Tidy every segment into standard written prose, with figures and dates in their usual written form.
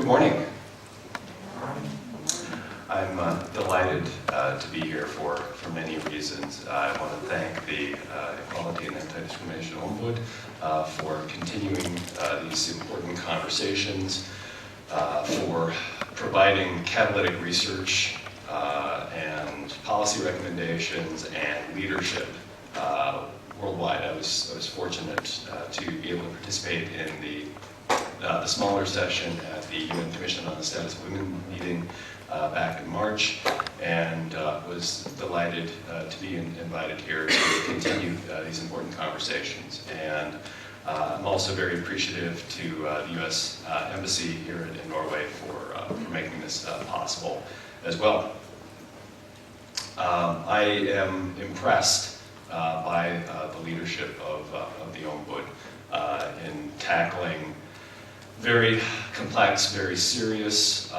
Good morning. I'm delighted to be here for many reasons. I want to thank the Equality and Anti-Discrimination Ombud for continuing these important conversations, for providing catalytic research and policy recommendations and leadership worldwide. I was fortunate to be able to participate in the smaller session at the UN Commission on the Status of Women meeting back in March, and was delighted to be invited here to continue these important conversations. And I'm also very appreciative to the U.S. Embassy here in Norway for making this possible as well. I am impressed by the leadership of the Ombud in tackling very complex, very serious,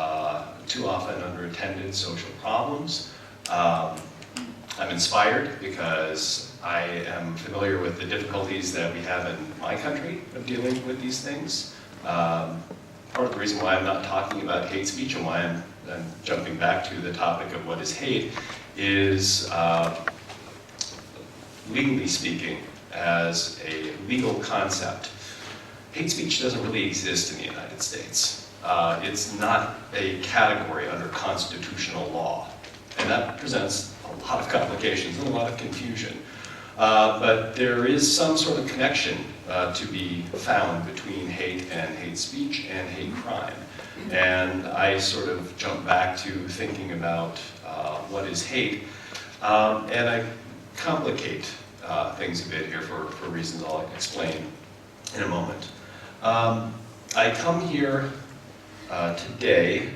too often underattended social problems. I'm inspired because I am familiar with the difficulties that we have in my country of dealing with these things. Part of the reason why I'm not talking about hate speech and why I'm jumping back to the topic of what is hate is, legally speaking, as a legal concept, hate speech doesn't really exist in the United States. It's not a category under constitutional law, and that presents a lot of complications and a lot of confusion. But there is some sort of connection to be found between hate and hate speech and hate crime. And I sort of jump back to thinking about what is hate, and I complicate things a bit here for reasons I'll explain in a moment. I come here today,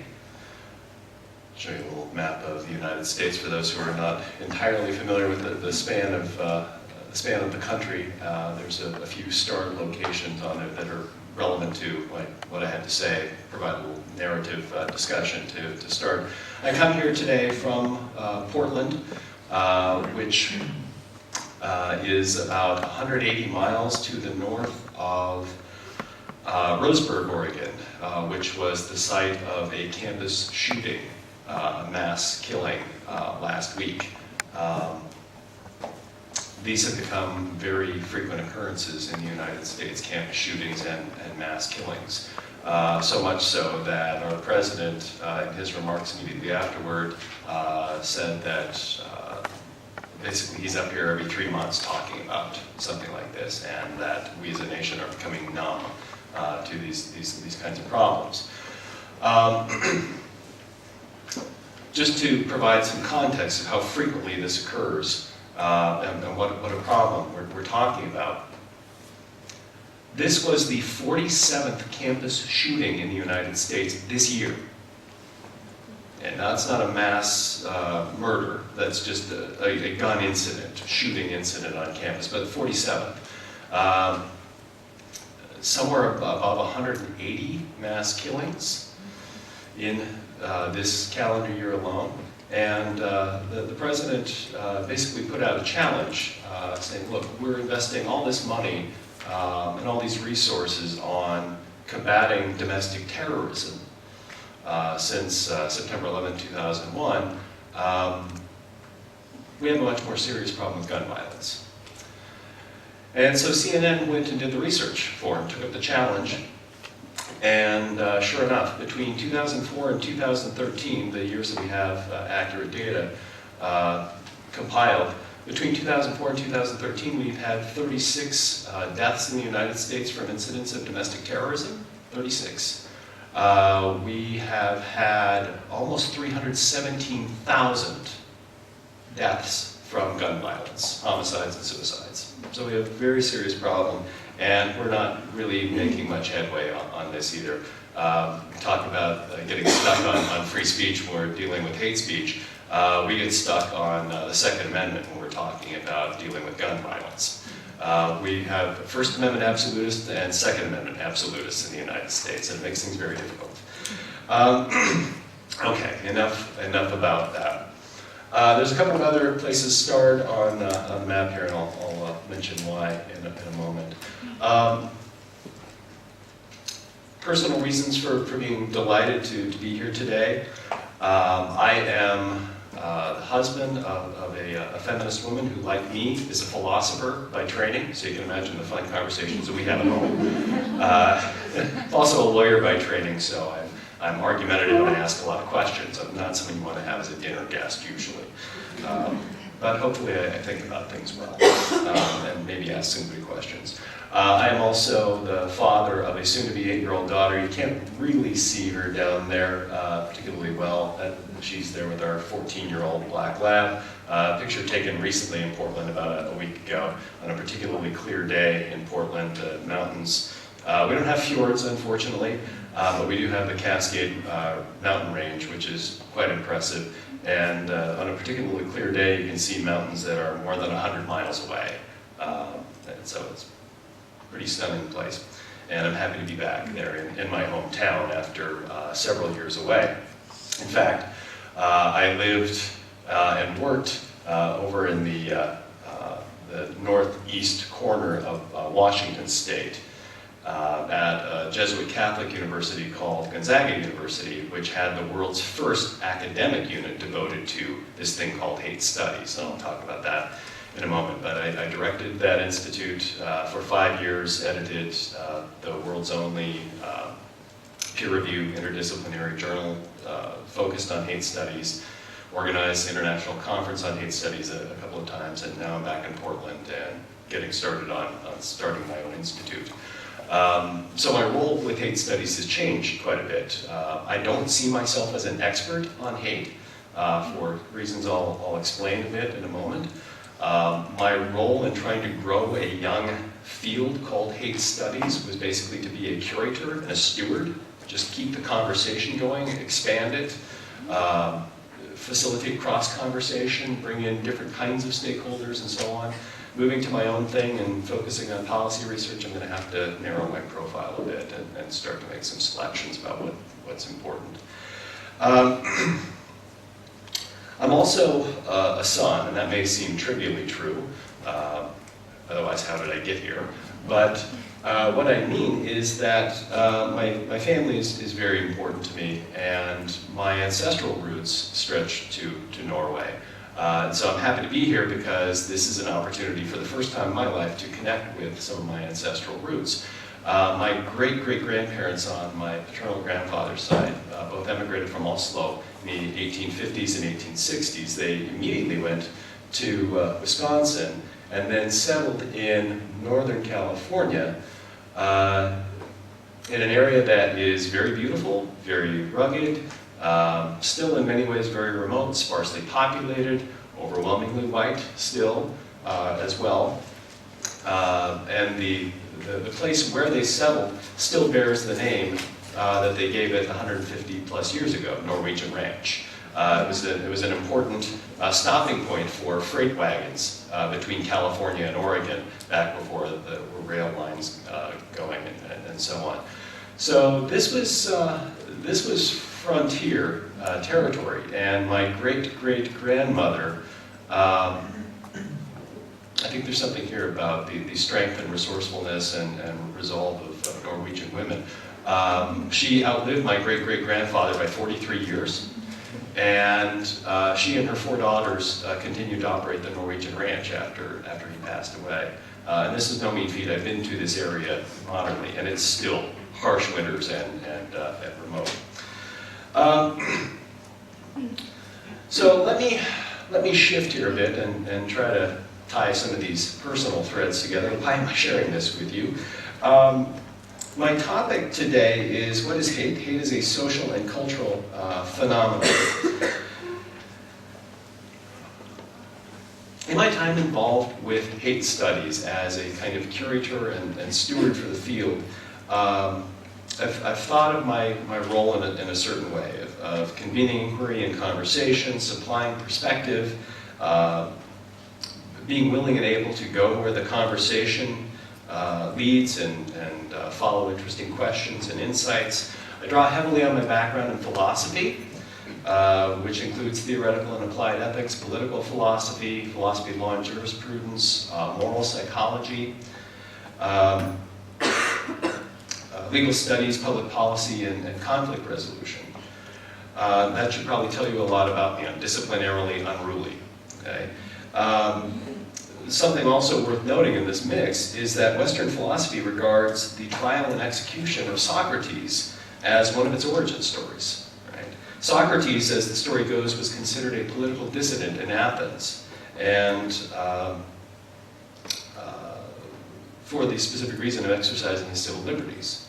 show you a little map of the United States for those who are not entirely familiar with the span of the country. There's a few starred locations on there that are relevant to what I had to say, provide a little narrative discussion to start. I come here today from Portland, which is about 180 miles to the north of Roseburg, Oregon, which was the site of a campus shooting, a mass killing last week. These have become very frequent occurrences in the United States, campus shootings and mass killings. So much so that our president, in his remarks immediately afterward, said that basically he's up here every 3 months talking about something like this, and that we as a nation are becoming numb to these kinds of problems. Just to provide some context of how frequently this occurs and what a problem we're talking about. This was the 47th campus shooting in the United States this year. And that's not a mass murder, that's just a gun incident, shooting incident on campus, but 47th. Somewhere above 180 mass killings in this calendar year alone. And the president basically put out a challenge saying, look, we're investing all this money and all these resources on combating domestic terrorism since September 11, 2001. We have a much more serious problem with gun violence. And so CNN went and did the research for him, took up the challenge, and sure enough, between 2004 and 2013, the years that we have accurate data compiled, between 2004 and 2013, we've had 36 deaths in the United States from incidents of domestic terrorism, 36. We have had almost 317,000 deaths from gun violence, homicides and suicides. So we have a very serious problem, and we're not really making much headway on this either. Talk about getting stuck on free speech when we're dealing with hate speech. We get stuck on the Second Amendment when we're talking about dealing with gun violence. We have First Amendment absolutists and Second Amendment absolutists in the United States, and it makes things very difficult. Okay, enough about that. There's a couple of other places starred on the map here, and I'll mention why in a moment. personal reasons for being delighted to be here today. I am the husband of a feminist woman who, like me, is a philosopher by training, so you can imagine the fun conversations that we have at home. Also a lawyer by training, so I'm argumentative and I ask a lot of questions. I'm not someone you want to have as a dinner guest, usually. But hopefully I think about things well, and maybe ask some good questions. I am also the father of a soon-to-be 8-year-old daughter. You can't really see her down there particularly well. She's there with our 14-year-old black lab. Picture taken recently in Portland about a week ago on a particularly clear day in Portland, the mountains. We don't have fjords, unfortunately, but we do have the Cascade mountain range, which is quite impressive. And on a particularly clear day, you can see mountains that are more than 100 miles away. And so it's a pretty stunning place. And I'm happy to be back there in my hometown after several years away. In fact, I lived and worked over in the northeast corner of Washington State at a Jesuit Catholic university called Gonzaga University, which had the world's first academic unit devoted to this thing called hate studies. And I'll talk about that in a moment. But I directed that institute for 5 years, edited the world's only peer-reviewed interdisciplinary journal focused on hate studies, organized an international conference on hate studies a couple of times, and now I'm back in Portland and getting started on starting my own institute. So my role with hate studies has changed quite a bit. I don't see myself as an expert on hate for reasons I'll explain a bit in a moment. My role in trying to grow a young field called hate studies was basically to be a curator and a steward, just keep the conversation going, expand it, facilitate cross-conversation, bring in different kinds of stakeholders and so on. Moving to my own thing and focusing on policy research, I'm going to have to narrow my profile a bit and start to make some selections about what's important. I'm also a son, and that may seem trivially true, otherwise how did I get here? But what I mean is that my family is very important to me, and my ancestral roots stretch to Norway. So I'm happy to be here because this is an opportunity for the first time in my life to connect with some of my ancestral roots. My great-great-grandparents on my paternal grandfather's side both emigrated from Oslo in the 1850s and 1860s. They immediately went to Wisconsin and then settled in Northern California in an area that is very beautiful, very rugged, still in many ways very remote, sparsely populated, overwhelmingly white still as well. And the place where they settled still bears the name that they gave it 150 plus years ago, Norwegian Ranch. It was an important stopping point for freight wagons between California and Oregon back before there were rail lines going and so on. So this was frontier territory, and my great-great-grandmother, I think there's something here about the strength and resourcefulness and resolve of Norwegian women. She outlived my great-great-grandfather by 43 years, and she and her 4 daughters continued to operate the Norwegian Ranch after he passed away. And this is no mean feat. I've been to this area modernly, and it's still harsh winters and remote. So let me shift here a bit and try to tie some of these personal threads together. Why am I sharing this with you? My topic today is, what is hate? Hate is a social and cultural phenomenon. In my time involved with hate studies as a kind of curator and steward for the field, I've thought of my role in a certain way, of convening inquiry and conversation, supplying perspective, being willing and able to go where the conversation leads and follow interesting questions and insights. I draw heavily on my background in philosophy, which includes theoretical and applied ethics, political philosophy, philosophy of law and jurisprudence, moral psychology, legal studies, public policy, and conflict resolution. That should probably tell you a lot about, disciplinarily unruly. Okay? Something also worth noting in this mix is that Western philosophy regards the trial and execution of Socrates as one of its origin stories. Right? Socrates, as the story goes, was considered a political dissident in Athens, and for the specific reason of exercising his civil liberties.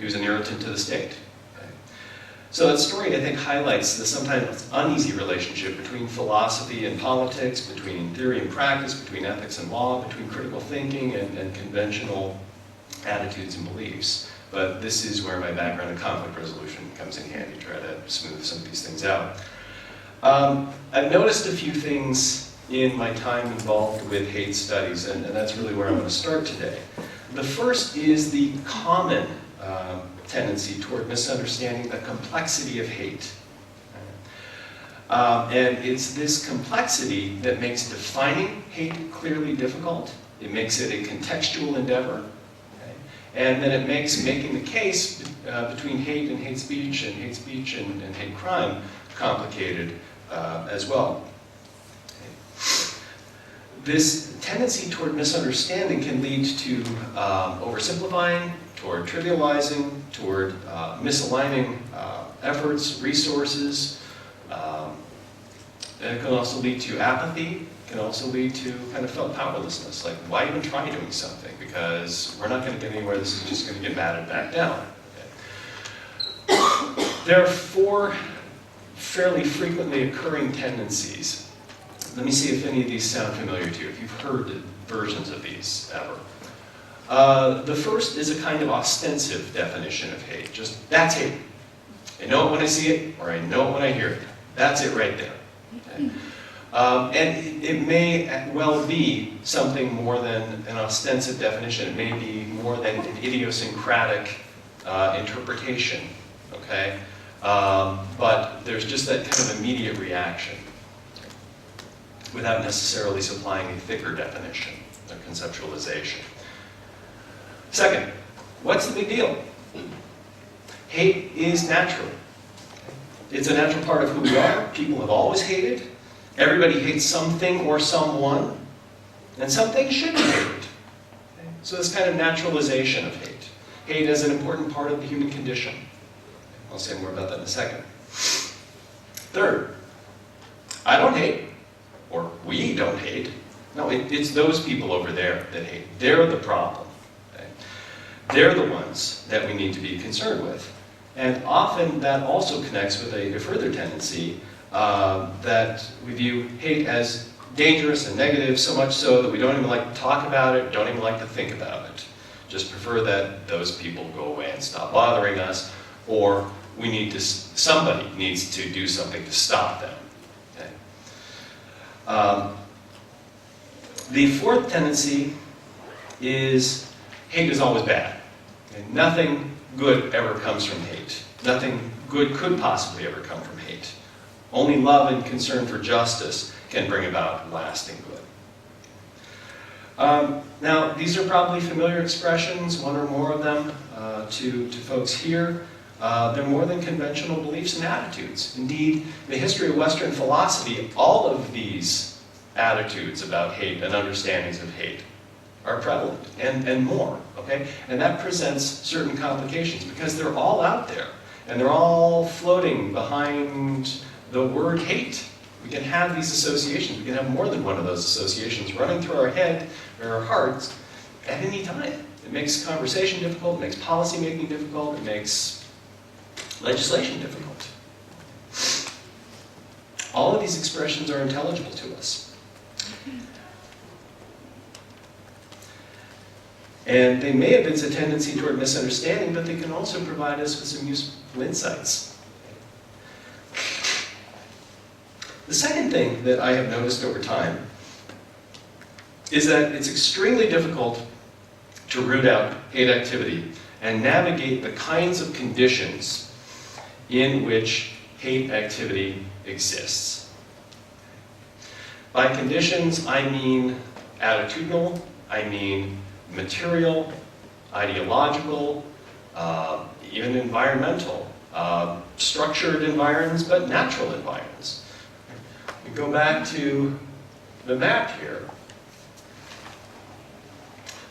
He was an irritant to the state. Okay? So that story, I think, highlights the sometimes uneasy relationship between philosophy and politics, between theory and practice, between ethics and law, between critical thinking and conventional attitudes and beliefs. But this is where my background in conflict resolution comes in handy, try to smooth some of these things out. I've noticed a few things in my time involved with hate studies, and that's really where I'm going to start today. The first is the common tendency toward misunderstanding the complexity of hate. And it's this complexity that makes defining hate clearly difficult. It makes it a contextual endeavor. Okay? And then it makes making the case between hate and hate speech and hate crime complicated as well. This tendency toward misunderstanding can lead to oversimplifying, toward trivializing, toward misaligning efforts, resources. And it can also lead to apathy. It can also lead to kind of felt powerlessness, like why even try doing something? Because we're not going to get anywhere, this is just going to get battered back down. Okay. There are four fairly frequently occurring tendencies. Let me see if any of these sound familiar to you, if you've heard versions of these ever. The first is a kind of ostensive definition of hate. Just, that's hate. I know it when I see it, or I know it when I hear it. That's it right there. Okay? And it may well be something more than an ostensive definition. It may be more than an idiosyncratic interpretation. Okay? But there's just that kind of immediate reaction, without necessarily supplying a thicker definition or conceptualization. Second, what's the big deal? Hate is natural. It's a natural part of who we are. People have always hated. Everybody hates something or someone, and some things should be hated. Okay? So this kind of naturalization of hate. Hate is an important part of the human condition. I'll say more about that in a second. Third, I don't hate. Or we don't hate. No, it's those people over there that hate. They're the problem. Okay? They're the ones that we need to be concerned with. And often that also connects with a further tendency that we view hate as dangerous and negative, so much so that we don't even like to talk about it, don't even like to think about it. Just prefer that those people go away and stop bothering us, or somebody needs to do something to stop them. The fourth tendency is hate is always bad. Okay? Nothing good ever comes from hate. Nothing good could possibly ever come from hate. Only love and concern for justice can bring about lasting good. Now, these are probably familiar expressions, one or more of them, to folks here. They're more than conventional beliefs and attitudes. Indeed, in the history of Western philosophy, all of these attitudes about hate and understandings of hate are prevalent, and more, okay? And that presents certain complications because they're all out there, and they're all floating behind the word hate. We can have these associations. We can have more than one of those associations running through our head or our hearts at any time. It makes conversation difficult, it makes policy making difficult, it makes legislation difficult. All of these expressions are intelligible to us. And they may evince a tendency toward misunderstanding, but they can also provide us with some useful insights. The second thing that I have noticed over time is that it's extremely difficult to root out hate activity and navigate the kinds of conditions in which hate activity exists. By conditions, I mean attitudinal, I mean material, ideological, even environmental, structured environs, but natural environs. We go back to the map here.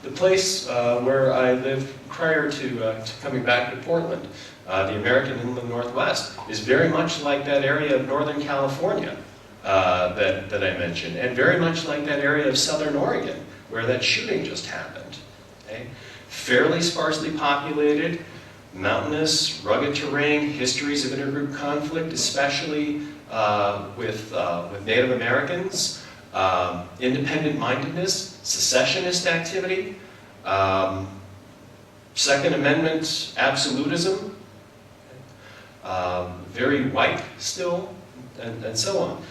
The place where I lived prior to coming back to Portland, the American Inland Northwest, is very much like that area of Northern California that I mentioned, and very much like that area of Southern Oregon, where that shooting just happened. Okay? Fairly sparsely populated, mountainous, rugged terrain, histories of intergroup conflict, especially with Native Americans, independent mindedness, secessionist activity, Second Amendment absolutism, very white still, and so on.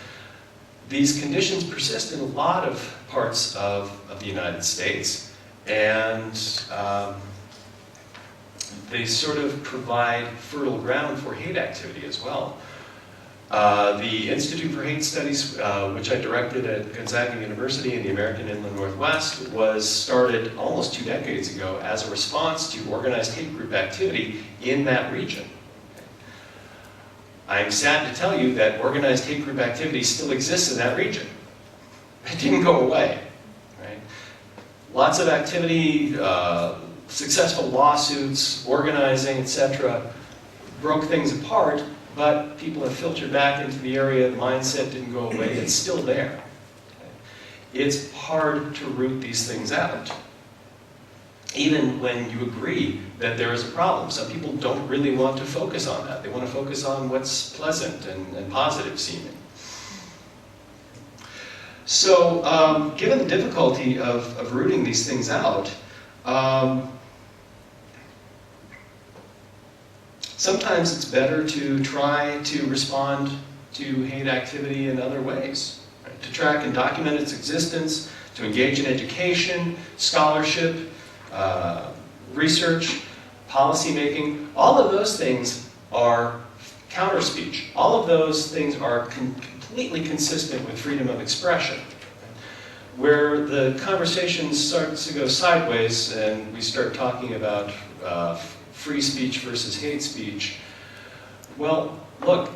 These conditions persist in a lot of parts of the United States, and they sort of provide fertile ground for hate activity as well. The Institute for Hate Studies, which I directed at Gonzaga University in the American Inland Northwest, was started almost 2 decades ago as a response to organized hate group activity in that region. I'm sad to tell you that organized hate group activity still exists in that region. It didn't go away. Right? Lots of activity, successful lawsuits, organizing, etc., broke things apart, but people have filtered back into the area, the mindset didn't go away, it's still there. Okay? It's hard to root these things out, even when you agree that there is a problem. Some people don't really want to focus on that. They want to focus on what's pleasant and positive seeming. So, given the difficulty of rooting these things out, sometimes it's better to try to respond to hate activity in other ways, right? To track and document its existence, to engage in education, scholarship, research, policy making. All of those things are counter-speech. All of those things are completely consistent with freedom of expression. Where the conversation starts to go sideways and we start talking about free speech versus hate speech, well, look,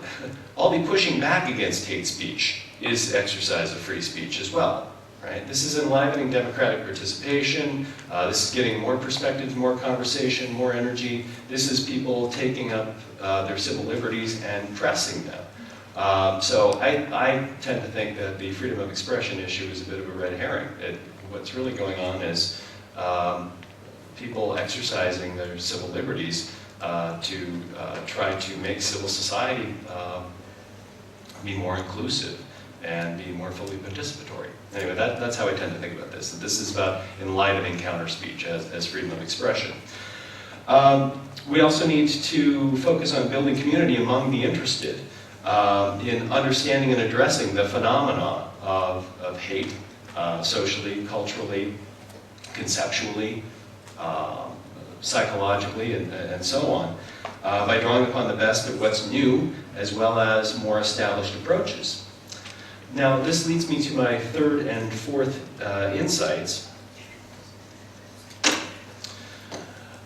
I'll be pushing back against hate speech is exercise of free speech as well. Right? This is enlivening democratic participation. This is getting more perspectives, more conversation, more energy. This is people taking up their civil liberties and pressing them. So I tend to think that the freedom of expression issue is a bit of a red herring. What's really going on is people exercising their civil liberties to try to make civil society be more inclusive and be more fully participatory. Anyway, that's how I tend to think about this. This is about enlivening counter-speech as freedom of expression. We also need to focus on building community among the interested in understanding and addressing the phenomena of hate, socially, culturally, conceptually, psychologically, and so on, by drawing upon the best of what's new as well as more established approaches. Now, this leads me to my third and fourth insights.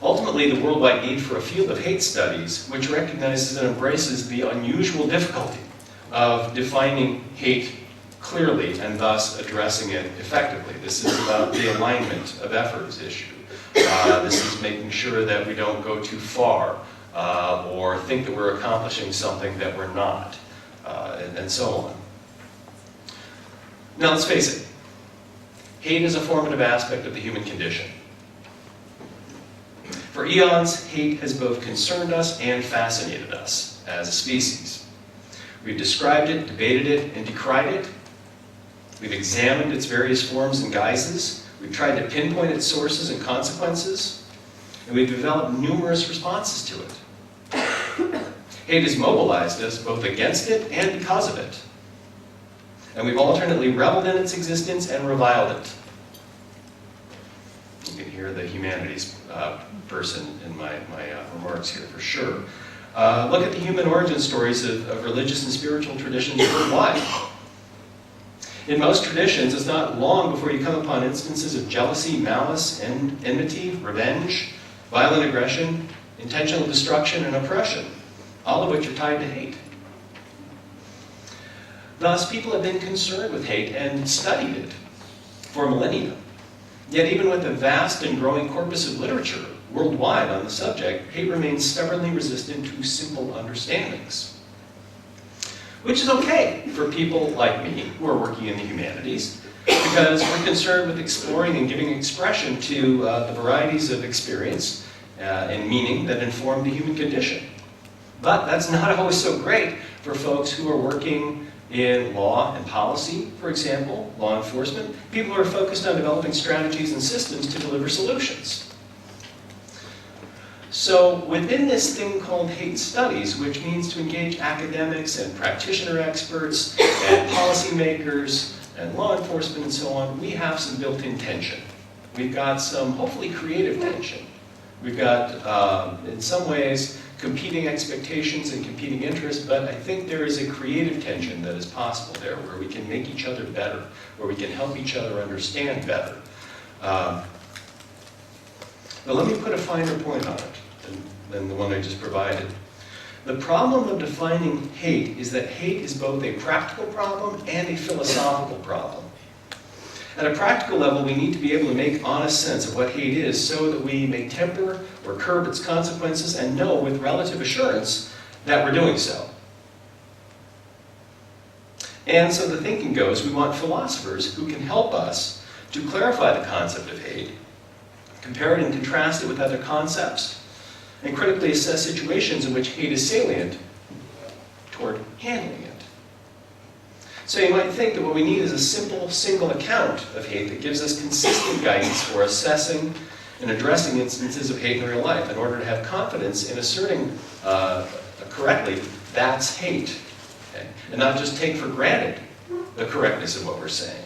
Ultimately, the worldwide need for a field of hate studies which recognizes and embraces the unusual difficulty of defining hate clearly and thus addressing it effectively. This is about the alignment of efforts issue. This is making sure that we don't go too far or think that we're accomplishing something that we're not, and so on. Now, let's face it. Hate is a formative aspect of the human condition. For eons, hate has both concerned us and fascinated us as a species. We've described it, debated it, and decried it. We've examined its various forms and guises. We've tried to pinpoint its sources and consequences. And we've developed numerous responses to it. Hate has mobilized us both against it and because of it. And we've alternately reveled in its existence and reviled it. You can hear the humanities person in my remarks here for sure. Look at the human origin stories of religious and spiritual traditions worldwide. In most traditions, it's not long before you come upon instances of jealousy, malice, enmity, revenge, violent aggression, intentional destruction, and oppression, all of which are tied to hate. Thus, people have been concerned with hate and studied it for millennia. Yet even with a vast and growing corpus of literature worldwide on the subject, hate remains stubbornly resistant to simple understandings. Which is okay for people like me who are working in the humanities, because we're concerned with exploring and giving expression to the varieties of experience and meaning that inform the human condition. But that's not always so great for folks who are working in law and policy, for example, law enforcement, people who are focused on developing strategies and systems to deliver solutions. So within this thing called hate studies, which means to engage academics and practitioner experts and policymakers and law enforcement and so on, we have some built-in tension. We've got some hopefully creative tension. We've got, in some ways, competing expectations and competing interests, but I think there is a creative tension that is possible there, where we can make each other better, where we can help each other understand better. But let me put a finer point on it than the one I just provided. The problem of defining hate is that hate is both a practical problem and a philosophical problem. At a practical level, we need to be able to make honest sense of what hate is so that we may temper or curb its consequences and know with relative assurance that we're doing so. And so the thinking goes, we want philosophers who can help us to clarify the concept of hate, compare it and contrast it with other concepts, and critically assess situations in which hate is salient toward handling it. So you might think that what we need is a simple, single account of hate that gives us consistent guidance for assessing and addressing instances of hate in real life in order to have confidence in asserting correctly that's hate, okay? And not just take for granted the correctness of what we're saying,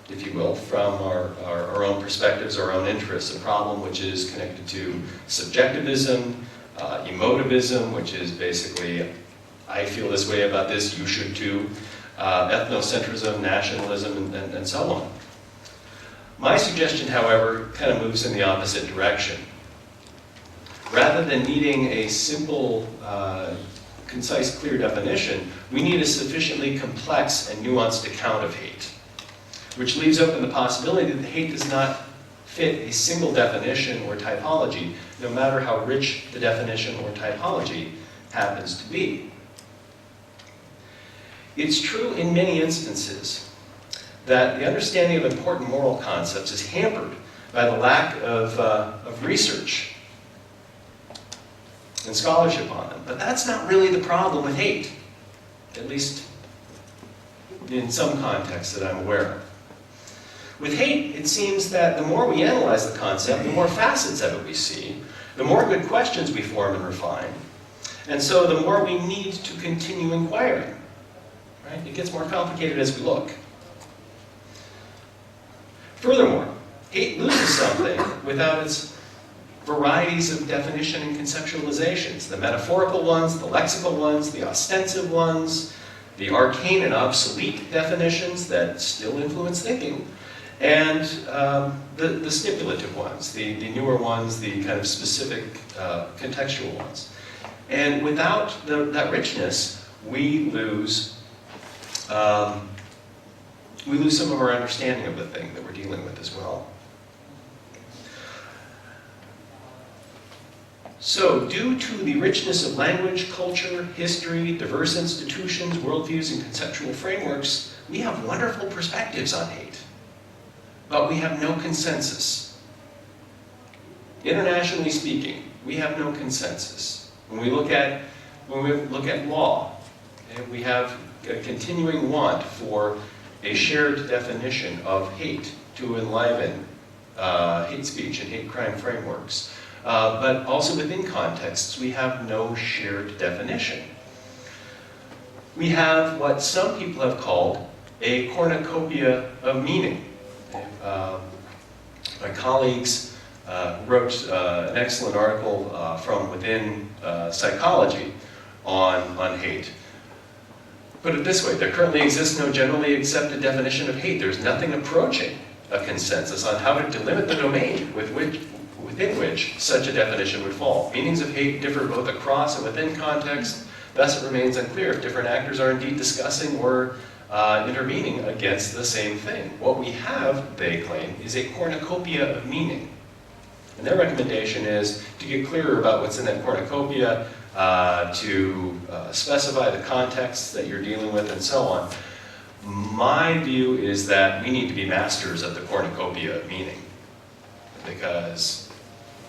if you will, from our own perspectives, our own interests, a problem which is connected to subjectivism, emotivism, which is basically, I feel this way about this, you should too, ethnocentrism, nationalism, and so on. My suggestion, however, kind of moves in the opposite direction. Rather than needing a simple, concise, clear definition, we need a sufficiently complex and nuanced account of hate, which leaves open the possibility that hate does not fit a single definition or typology, no matter how rich the definition or typology happens to be. It's true in many instances that the understanding of important moral concepts is hampered by the lack of research and scholarship on them. But that's not really the problem with hate, at least in some contexts that I'm aware of. With hate, it seems that the more we analyze the concept, the more facets of it we see, the more good questions we form and refine, and so the more we need to continue inquiring. Right? It gets more complicated as we look. Furthermore, hate loses something without its varieties of definition and conceptualizations, the metaphorical ones, the lexical ones, the ostensive ones, the arcane and obsolete definitions that still influence thinking, and the stipulative ones, the newer ones, the kind of specific contextual ones. And without that richness, we lose some of our understanding of the thing that we're dealing with as well. So, due to the richness of language, culture, history, diverse institutions, worldviews, and conceptual frameworks, we have wonderful perspectives on hate. But we have no consensus. Internationally speaking, we have no consensus. When we look at law, okay, we have a continuing want for a shared definition of hate to enliven hate speech and hate crime frameworks. But also within contexts, we have no shared definition. We have what some people have called a cornucopia of meaning. My colleagues wrote an excellent article from within psychology on hate. Put it this way, there currently exists no generally accepted definition of hate. There's nothing approaching a consensus on how to delimit the domain within within which such a definition would fall. Meanings of hate differ both across and within context, thus it remains unclear if different actors are indeed discussing or intervening against the same thing. What we have, they claim, is a cornucopia of meaning. And their recommendation is to get clearer about what's in that cornucopia, to specify the context that you're dealing with, and so on. My view is that we need to be masters of the cornucopia of meaning, because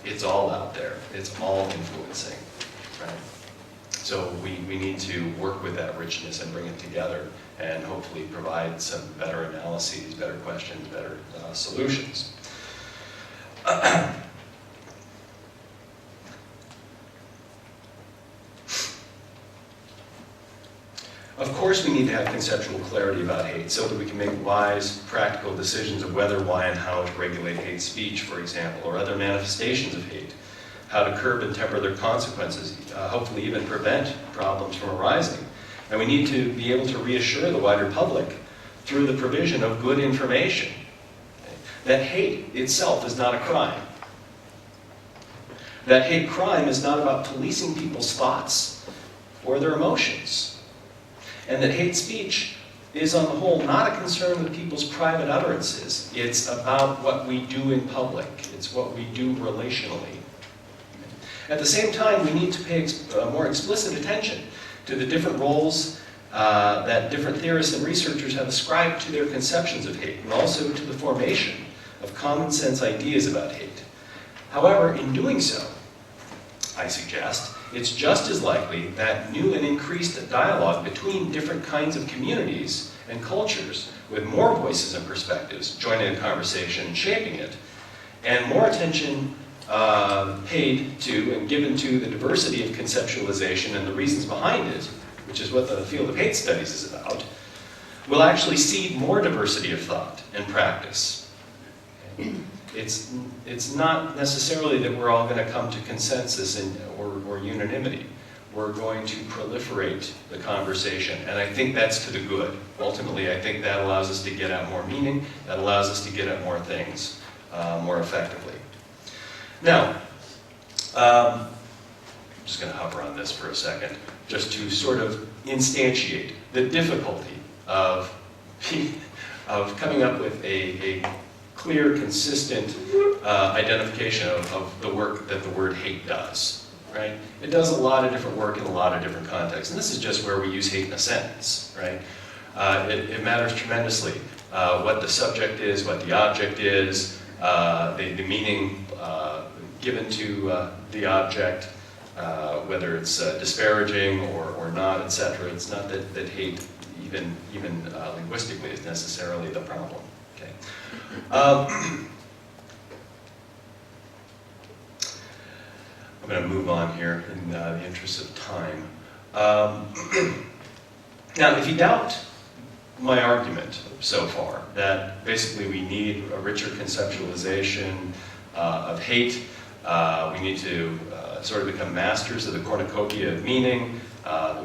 it's all out there. It's all influencing, right? So we need to work with that richness and bring it together and hopefully provide some better analyses, better questions, better solutions. Of course, we need to have conceptual clarity about hate so that we can make wise, practical decisions of whether, why, and how to regulate hate speech, for example, or other manifestations of hate, how to curb and temper their consequences, hopefully even prevent problems from arising. And we need to be able to reassure the wider public through the provision of good information that hate itself is not a crime. That hate crime is not about policing people's thoughts or their emotions. And that hate speech is, on the whole, not a concern with people's private utterances. It's about what we do in public. It's what we do relationally. At the same time, we need to pay more explicit attention to the different roles that different theorists and researchers have ascribed to their conceptions of hate, and also to the formation of common sense ideas about hate. However, in doing so, I suggest, it's just as likely that new and increased dialogue between different kinds of communities and cultures, with more voices and perspectives joining the conversation and shaping it, and more attention paid to and given to the diversity of conceptualization and the reasons behind it, which is what the field of hate studies is about, will actually seed more diversity of thought and practice. Okay? It's not necessarily that we're all going to come to consensus or unanimity. We're going to proliferate the conversation, and I think that's to the good. Ultimately, I think that allows us to get at more meaning, that allows us to get at more things more effectively. Now, I'm just going to hover on this for a second, just to sort of instantiate the difficulty of coming up with a clear, consistent identification of the work that the word hate does, right? It does a lot of different work in a lot of different contexts, and this is just where we use hate in a sentence, right? It matters tremendously what the subject is, what the object is, the meaning given to the object, whether it's disparaging or not, etc. It's not that hate, even linguistically, is necessarily the problem. Okay. I'm going to move on here in the interest of time. Now, if you doubt my argument so far, that basically we need a richer conceptualization of hate, we need to sort of become masters of the cornucopia of meaning,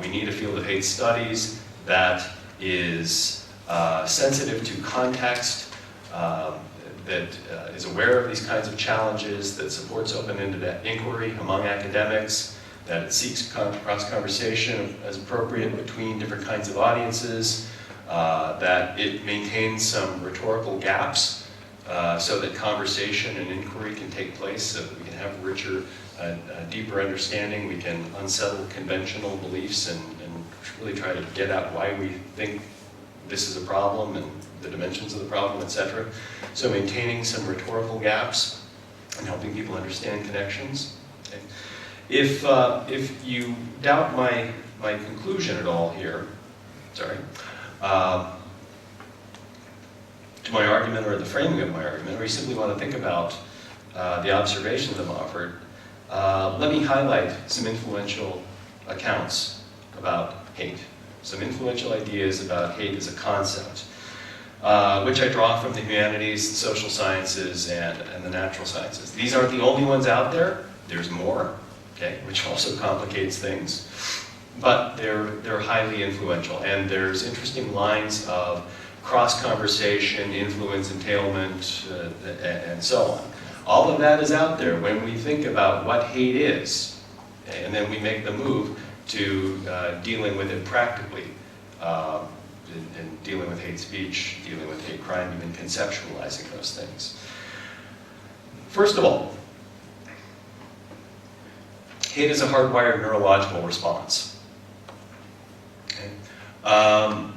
we need a field of hate studies that is sensitive to context, that is aware of these kinds of challenges, that supports open-ended inquiry among academics, that it seeks cross-conversation as appropriate between different kinds of audiences, that it maintains some rhetorical gaps so that conversation and inquiry can take place, so that we can have richer, deeper understanding, we can unsettle conventional beliefs and really try to get at why we think this is a problem and the dimensions of the problem, etc. So maintaining some rhetorical gaps and helping people understand connections. Okay. If you doubt my conclusion at all here, sorry, to my argument or the framing of my argument, or you simply want to think about the observations I've offered, let me highlight some influential accounts about hate, some influential ideas about hate as a concept, which I draw from the humanities, the social sciences, and the natural sciences. These aren't the only ones out there. There's more, okay, which also complicates things. But they're highly influential, and there's interesting lines of cross-conversation, influence, entailment, and so on. All of that is out there when we think about what hate is, and then we make the move to dealing with it practically, and dealing with hate speech, dealing with hate crime, even conceptualizing those things. First of all, hate is a hardwired neurological response. Okay?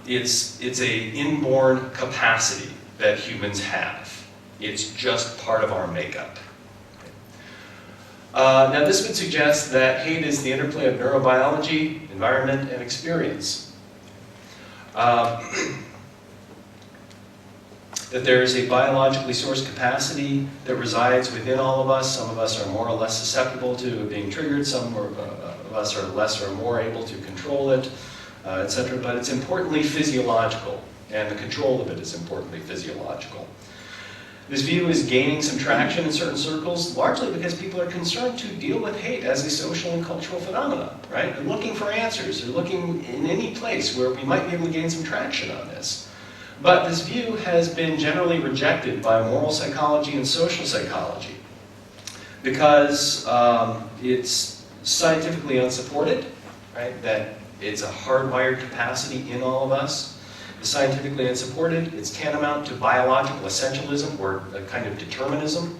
It's an inborn capacity that humans have. It's just part of our makeup. Now this would suggest that hate is the interplay of neurobiology, environment, and experience. That there is a biologically sourced capacity that resides within all of us. Some of us are more or less susceptible to being triggered. Some of us are less or more able to control it, etc. But it's importantly physiological, and the control of it is importantly physiological. This view is gaining some traction in certain circles, largely because people are concerned to deal with hate as a social and cultural phenomenon, right? They're looking for answers. They're looking in any place where we might be able to gain some traction on this. But this view has been generally rejected by moral psychology and social psychology because it's scientifically unsupported, right? That it's a hardwired capacity in all of us. It's scientifically unsupported. It's tantamount to biological essentialism or a kind of determinism.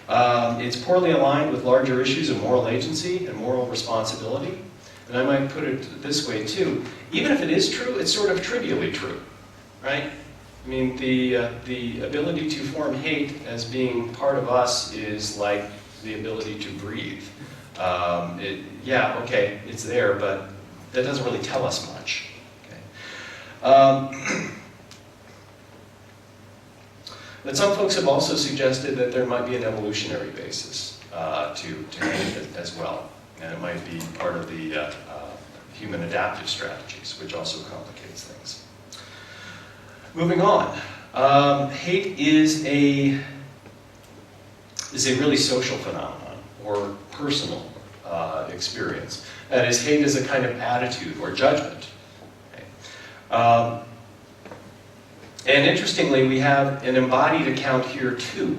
It's poorly aligned with larger issues of moral agency and moral responsibility. And I might put it this way too. Even if it is true, it's sort of trivially true, right? I mean, the ability to form hate as being part of us is like the ability to breathe. Yeah, okay, it's there, but that doesn't really tell us much. But some folks have also suggested that there might be an evolutionary basis to hate as well, and it might be part of the human adaptive strategies, which also complicates things. Moving on, hate is a really social phenomenon or personal experience. That is, hate is a kind of attitude or judgment. And interestingly, we have an embodied account here too.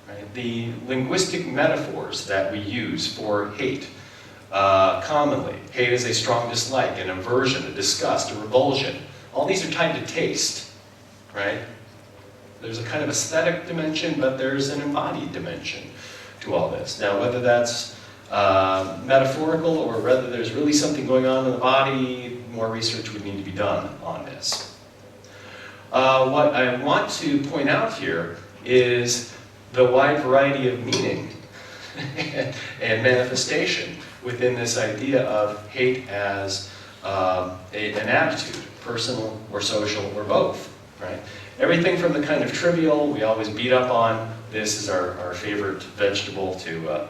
Right? The linguistic metaphors that we use for hate commonly. Hate is a strong dislike, an aversion, a disgust, a revulsion. All these are tied to taste, right? There's a kind of aesthetic dimension, but there's an embodied dimension to all this. Now, whether that's metaphorical or whether there's really something going on in the body, more research would need to be done on this. What I want to point out here is the wide variety of meaning and manifestation within this idea of hate as an attitude, personal or social or both, right? Everything from the kind of trivial, we always beat up on, this is our favorite vegetable to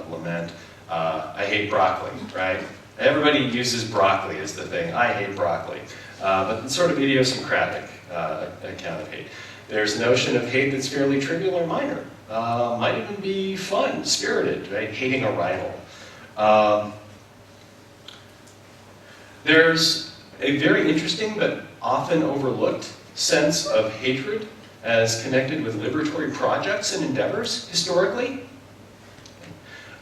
lament. I hate broccoli, right? Everybody uses broccoli as the thing. I hate broccoli. But it's sort of idiosyncratic account of hate. There's a notion of hate that's fairly trivial or minor. Might even be fun, spirited, right? Hating a rival. There's a very interesting but often overlooked sense of hatred as connected with liberatory projects and endeavors historically.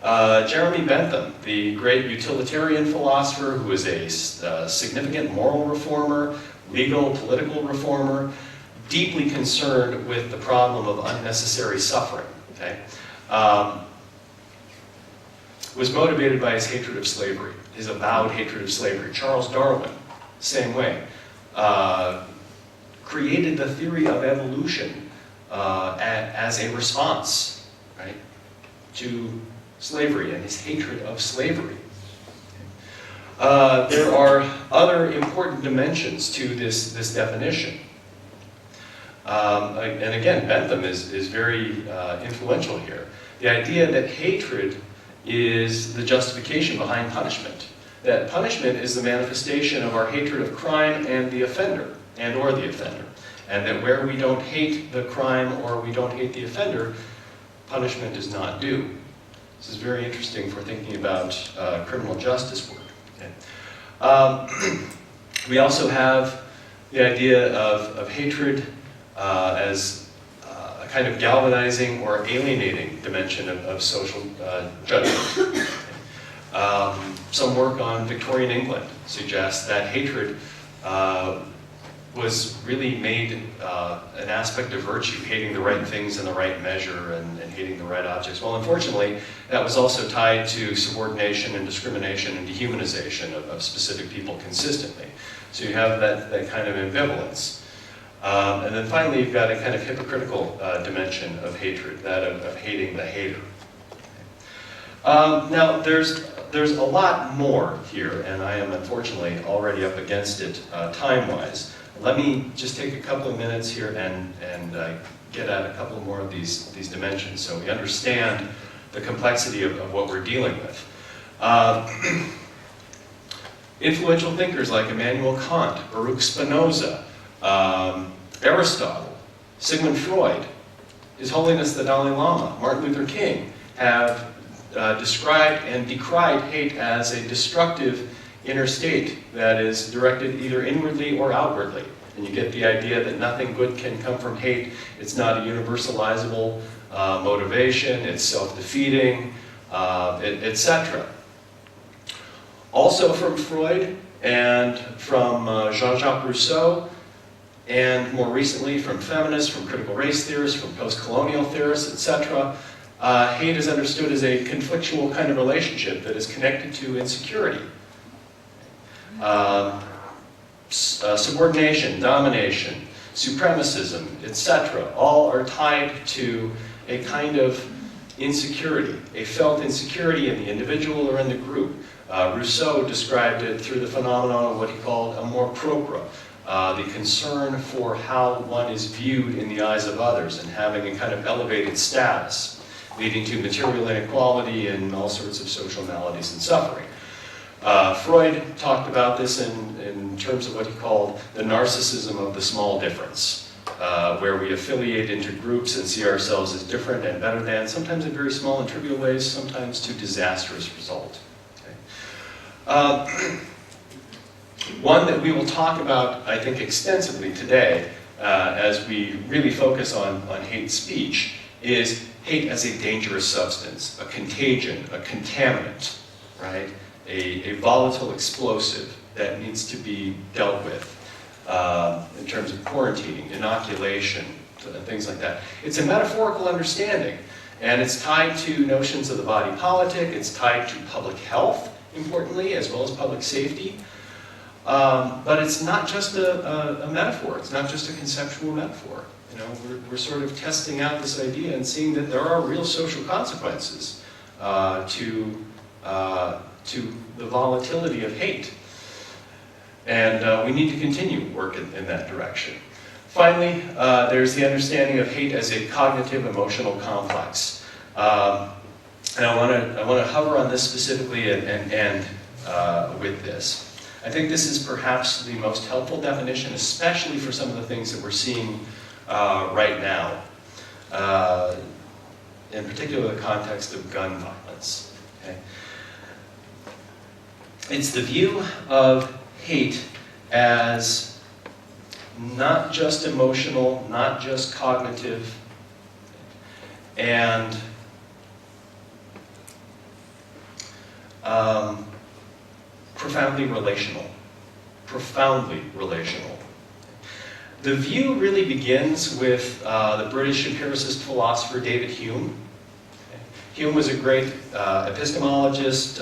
Jeremy Bentham, the great utilitarian philosopher who was a significant moral reformer, legal, political reformer, deeply concerned with the problem of unnecessary suffering, okay? Was motivated by his hatred of slavery, his avowed hatred of slavery. Charles Darwin, same way, created the theory of evolution as a response, right, to slavery and his hatred of slavery. There are other important dimensions to this definition. And again, Bentham is very influential here. The idea that hatred is the justification behind punishment. That punishment is the manifestation of our hatred of crime and the offender, or the offender. And that where we don't hate the crime or we don't hate the offender, punishment is not due. This is very interesting for thinking about criminal justice work. Okay. We also have the idea of hatred as a kind of galvanizing or alienating dimension of social judgment. Some work on Victorian England suggests that hatred was really made an aspect of virtue, hating the right things in the right measure and hating the right objects. Well, unfortunately, that was also tied to subordination and discrimination and dehumanization of specific people consistently. So you have that kind of ambivalence. And then finally, you've got a kind of hypocritical dimension of hatred, that of hating the hater. Now, there's a lot more here, and I am unfortunately already up against it time-wise. Let me just take a couple of minutes here and get at a couple more of these dimensions so we understand the complexity of what we're dealing with. Influential thinkers like Immanuel Kant, Baruch Spinoza, Aristotle, Sigmund Freud, His Holiness the Dalai Lama, Martin Luther King have described and decried hate as a destructive inner state that is directed either inwardly or outwardly. And you get the idea that nothing good can come from hate. It's not a universalizable motivation. It's self-defeating, etc. Also from Freud and from Jean-Jacques Rousseau, and more recently from feminists, from critical race theorists, from post-colonial theorists, etc., hate is understood as a conflictual kind of relationship that is connected to insecurity. Subordination, domination, supremacism, etc., all are tied to a kind of insecurity, a felt insecurity in the individual or in the group. Rousseau described it through the phenomenon of what he called amour propre, the concern for how one is viewed in the eyes of others and having a kind of elevated status, leading to material inequality and all sorts of social maladies and suffering. Freud talked about this in terms of what he called the narcissism of the small difference, where we affiliate into groups and see ourselves as different and better than, sometimes in very small and trivial ways, sometimes to disastrous result. Okay. One that we will talk about, I think, extensively today, as we really focus on hate speech, is hate as a dangerous substance, a contagion, a contaminant, right? A volatile explosive that needs to be dealt with in terms of quarantining, inoculation, things like that. It's a metaphorical understanding, and it's tied to notions of the body politic, it's tied to public health, importantly, as well as public safety. But it's not just a metaphor, it's not just a conceptual metaphor. You know, we're sort of testing out this idea and seeing that there are real social consequences to the volatility of hate. And we need to continue work in that direction. Finally, there's the understanding of hate as a cognitive emotional complex. And I want to hover on this specifically and end with this. I think this is perhaps the most helpful definition, especially for some of the things that we're seeing right now, in particular the context of gun violence. Okay? It's the view of hate as not just emotional, not just cognitive, and profoundly relational. Profoundly relational. The view really begins with the British empiricist philosopher David Hume. Hume was a great epistemologist,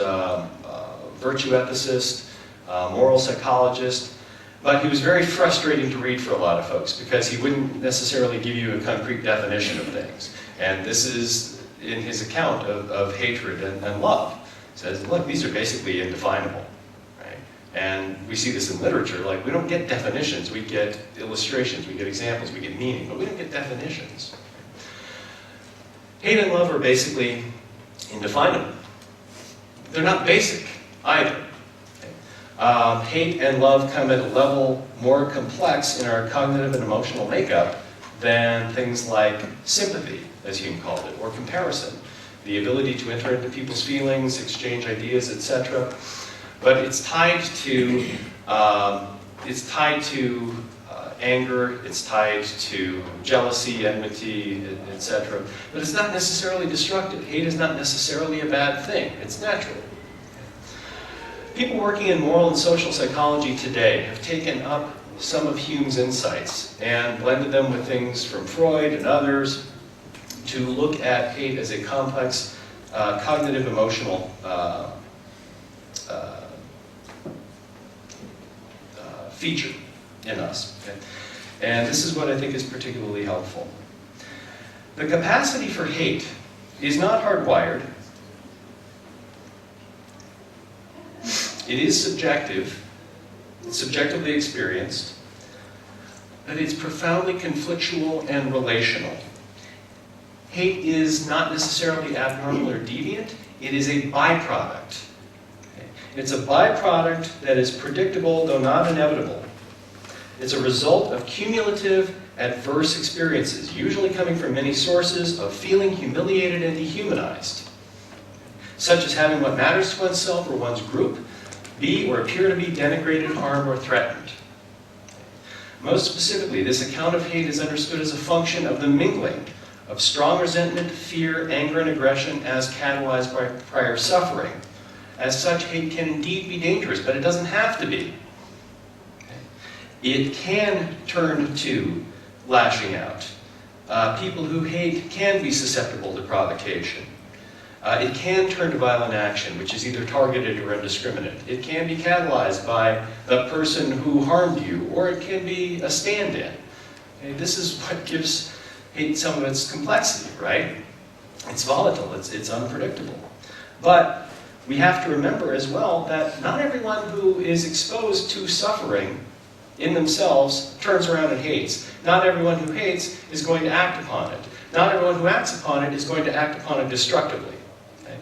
virtue ethicist, moral psychologist, but he was very frustrating to read for a lot of folks because he wouldn't necessarily give you a concrete definition of things. And this is in his account of hatred and love. He says, look, these are basically indefinable. And we see this in literature, like we don't get definitions, we get illustrations, we get examples, we get meaning, but we don't get definitions. Hate and love are basically indefinable. They're not basic either. Hate and love come at a level more complex in our cognitive and emotional makeup than things like sympathy, as Hume called it, or comparison. The ability to enter into people's feelings, exchange ideas, etc. But it's tied to anger, it's tied to jealousy, enmity, etc. But it's not necessarily destructive. Hate is not necessarily a bad thing. It's natural. People working in moral and social psychology today have taken up some of Hume's insights and blended them with things from Freud and others to look at hate as a complex cognitive emotional feature in us. Okay? And this is what I think is particularly helpful. The capacity for hate is not hardwired. It is subjective. It's subjectively experienced. But it's profoundly conflictual and relational. Hate is not necessarily abnormal or deviant. It is a byproduct. Okay? It's a byproduct that is predictable, though not inevitable. It's a result of cumulative adverse experiences, usually coming from many sources of feeling humiliated and dehumanized, such as having what matters to oneself or one's group be or appear to be denigrated, harmed, or threatened. Most specifically, this account of hate is understood as a function of the mingling of strong resentment, fear, anger, and aggression as catalyzed by prior suffering. As such, hate can indeed be dangerous, but it doesn't have to be. It can turn to lashing out. People who hate can be susceptible to provocation. It can turn to violent action, which is either targeted or indiscriminate. It can be catalyzed by the person who harmed you, or it can be a stand-in. Okay, this is what gives hate some of its complexity, right? It's volatile, it's unpredictable. But we have to remember as well that not everyone who is exposed to suffering in themselves turns around and hates. Not everyone who hates is going to act upon it. Not everyone who acts upon it is going to act upon it destructively. Okay?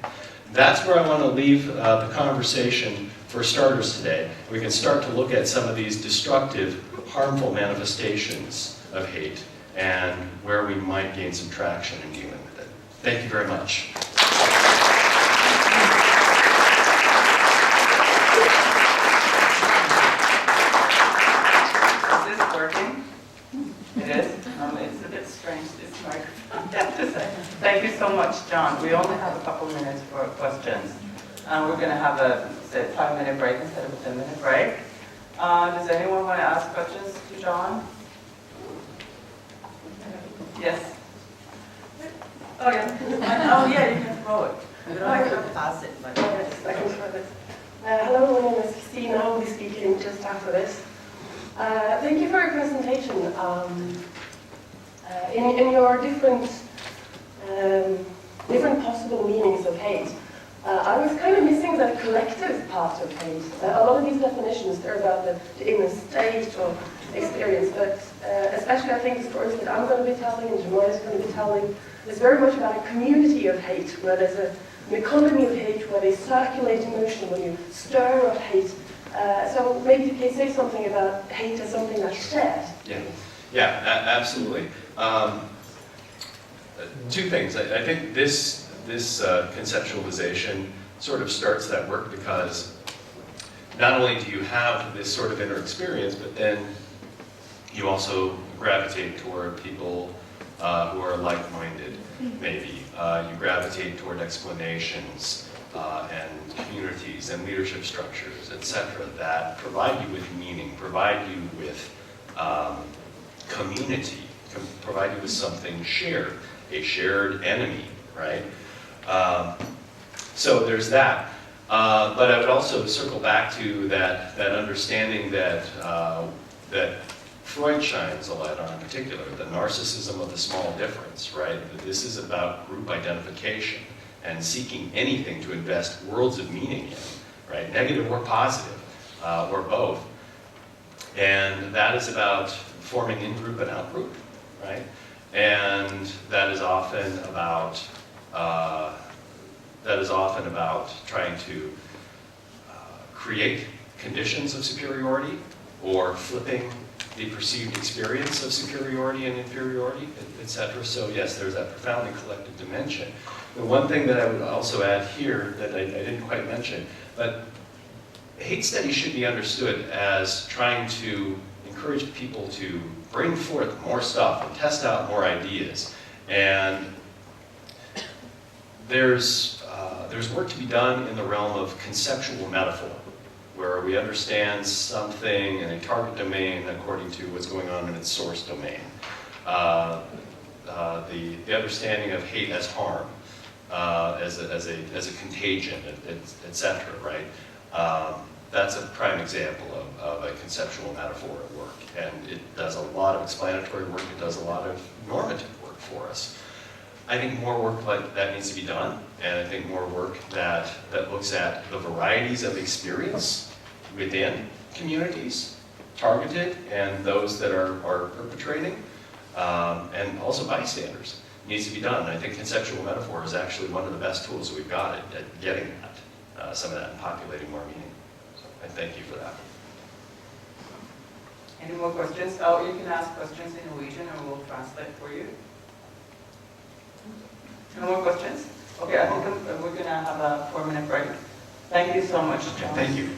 That's where I want to leave the conversation for starters today. We can start to look at some of these destructive, harmful manifestations of hate and where we might gain some traction in dealing with it. Thank you very much. It's a bit strange, this microphone, I have to say. Thank you so much, John. We only have a couple minutes for questions. We're going to have a 5-minute break instead of a 10-minute break. Does anyone want to ask questions to John? Yes? Oh, yeah. Oh, yeah, you can throw it. You don't have to pass it. But Yes, I can throw this. Hello, my name is Christina. I will be speaking just after this. Thank you for your presentation. In your different possible meanings of hate, I was kind of missing the collective part of hate. A lot of these definitions, they're about the inner state or experience, but especially I think the stories that I'm going to be telling and Jamal is going to be telling is very much about a community of hate, where there's an economy of hate, where they circulate emotion, when you stir up hate. So maybe you can say something about hate as something that's shared. Yeah, absolutely. Two things. I think this conceptualization sort of starts that work because not only do you have this sort of inner experience, but then you also gravitate toward people who are like-minded, maybe. You gravitate toward explanations and communities and leadership structures, etc., that provide you with meaning, provide you with community, provide you with something shared, a shared enemy, right? So there's that. But I would also circle back to that understanding that Freud shines a light on in particular, the narcissism of the small difference, right? That this is about group identification and seeking anything to invest worlds of meaning in, right? Negative or positive, or both. And that is about forming in-group and out-group, right? And that is often about trying to create conditions of superiority or flipping the perceived experience of superiority and inferiority, etc. So yes, there's that profoundly collective dimension. The one thing that I would also add here that I didn't quite mention, but hate studies should be understood as trying to encourage people to bring forth more stuff and test out more ideas. And there's work to be done in the realm of conceptual metaphor, where we understand something in a target domain according to what's going on in its source domain. The understanding of hate as harm, as a contagion, etc. Right? That's a prime example of a conceptual metaphor at work, and it does a lot of explanatory work. It does a lot of normative work for us. I think more work like that needs to be done, and I think more work that looks at the varieties of experience within communities, targeted, and those that are perpetrating, and also bystanders, needs to be done. And I think conceptual metaphor is actually one of the best tools that we've got at getting that, some of that, and populating more meaning. So I thank you for that. Any more questions? Oh, you can ask questions in Norwegian and we'll translate for you. No more questions? Okay, I think we're going to have a 4-minute break. Thank you so much, John. Thank you.